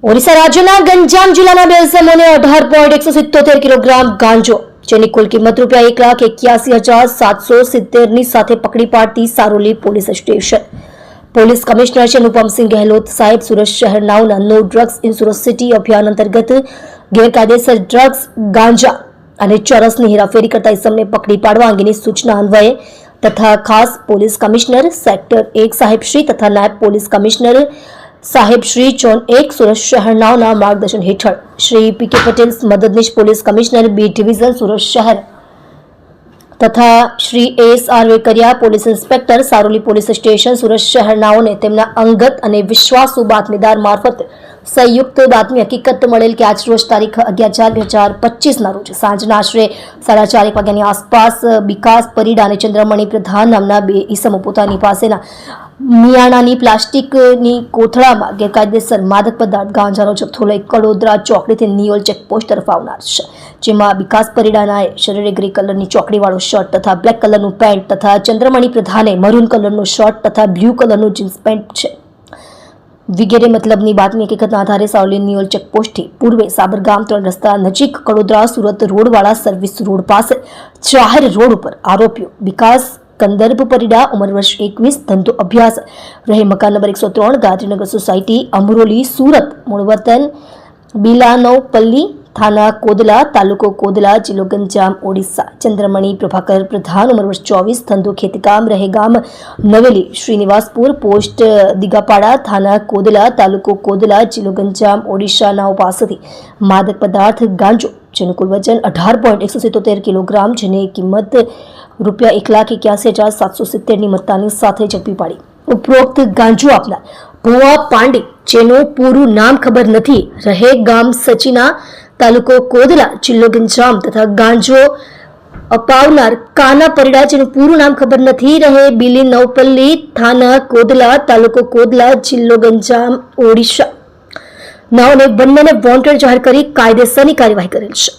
ઓડિશા રાજ્યના ગંજામ જિલ્લાના બે ઇસમોને 18.177 કિલોગ્રામ ગાંજો જેની કુલ કિંમત ₹1,81,770ની સાથે પકડી પાડતી Saroli police station. Police commissioner Shri Anupamsinh Gahlot સાહેબ સુરત શહેર નાઓના નો ડ્રગ્સ ઇન સુરત સિટી અભિયાન અંતર્ગત ગેરકાયદેસર ડ્રગ્સ ગાંજા અને ચરસની હેરાફેરી કરતા ઇસમને પકડી પાડવા અંગેની સૂચના અન્વયે તથા ખાસ પોલીસ કમિશનર સેક્ટર 1 સાહેબશ્રી તથા નાયબ પોલીસ કમિશનર સાહેબ શ્રી ઝોન 1 સુરત શહેર નાઓના માર્ગદર્શન હેઠળ શ્રી પી.કે. પટેલ મદદનીશ police commissioner B division Surat શહેર તથા Shri S R. Vekaria police inspector Saroli police station Surat શહેર નાઓને તેમના અંગત અને વિશ્વાસુ બાતમીદાર મારફત સંયુક્ત બાતમી હકીકત મળેલ કે આજ રોજ તારીખ 11/4/2025ના રોજ સાંજના આશરે 4:30 વાગ્યાની આસપાસ વિકાસ પરિડા અને ચંદ્રમણી પ્રધાન નામના બે ઈસમો પોતાની પાસેના મિયાણાની પ્લાસ્ટિકની કોથળામાં ગેરકાયદેસર માદક પદાર્થ ગાંજાનો જથ્થો લઈ કડોદરા ચોકડીથી નિયોલ ચેકપોસ્ટ તરફ આવનાર છે, જેમાં વિકાસ પરિડાનાએ શરીરે ગ્રે કલરની ચોકડીવાળો શર્ટ તથા બ્લેક કલરનું પેન્ટ તથા ચંદ્રમણી પ્રધાને મરૂન કલરનો શર્ટ તથા બ્લુ કલરનું જીન્સ પેન્ટ છે વિગેરે મતલબની બાતમી હકીકતના આધારે સારોલી નિયોલ ચેકપોસ્ટથી પૂર્વે સાબરગામ 3 રસ્તા નજીક કડોદરા સુરત રોડવાળા સર્વિસ રોડ પાસે જાહેર રોડ ઉપર આરોપીઓ વિકાસ કંદર્પ પરિડા ઉંમર વર્ષ 21 ધંધો અભ્યાસ રહે મકાન નંબર 103 ગાંધીનગર સોસાયટી અમરોલી સુરત મૂળ વતન બિલાનોપલ્લી થાના કોદલા તાલુકો કોદલા જિલ્લો ગંજામ ઓડિશા ચંદ્રમણી પ્રભાકર પ્રધાન ઉંમર વર્ષ 24 ધંધો ખેતકામ રહે ગામ નવેલી શ્રીનિવાસપુર પોસ્ટ દિગાપાડા થાના કોદલા તાલુકો કોદલા જિલ્લો ગંજામ ઓડિશાના પાસેથી માદક પદાર્થ ગાંજો જેનું કુલ વજન 18.177 કિલોગ્રામ જેની કિંમત ₹1,81,770ની મત્તાની સાથે ઝડપી પાડી. ઉપરોક્ત ગાંજો આપનાર ભુવા પાંડે જેનું પૂરું નામ ખબર નથી રહે ગામ સચીના તાલુકો કોદલા જિલ્લો ગંજામ તથા ગાંજો અપાવનાર કાના પરિડા જેનું પૂરું નામ ખબર નથી રહે બિલી નવપલ્લી થાના કોદલા તાલુકો કોદલા જિલ્લો ગંજામ ઓડિશા નાઓને બંનેને વોન્ટેડ જાહેર કરી કાયદેસરની કાર્યવાહી કરેલ છે.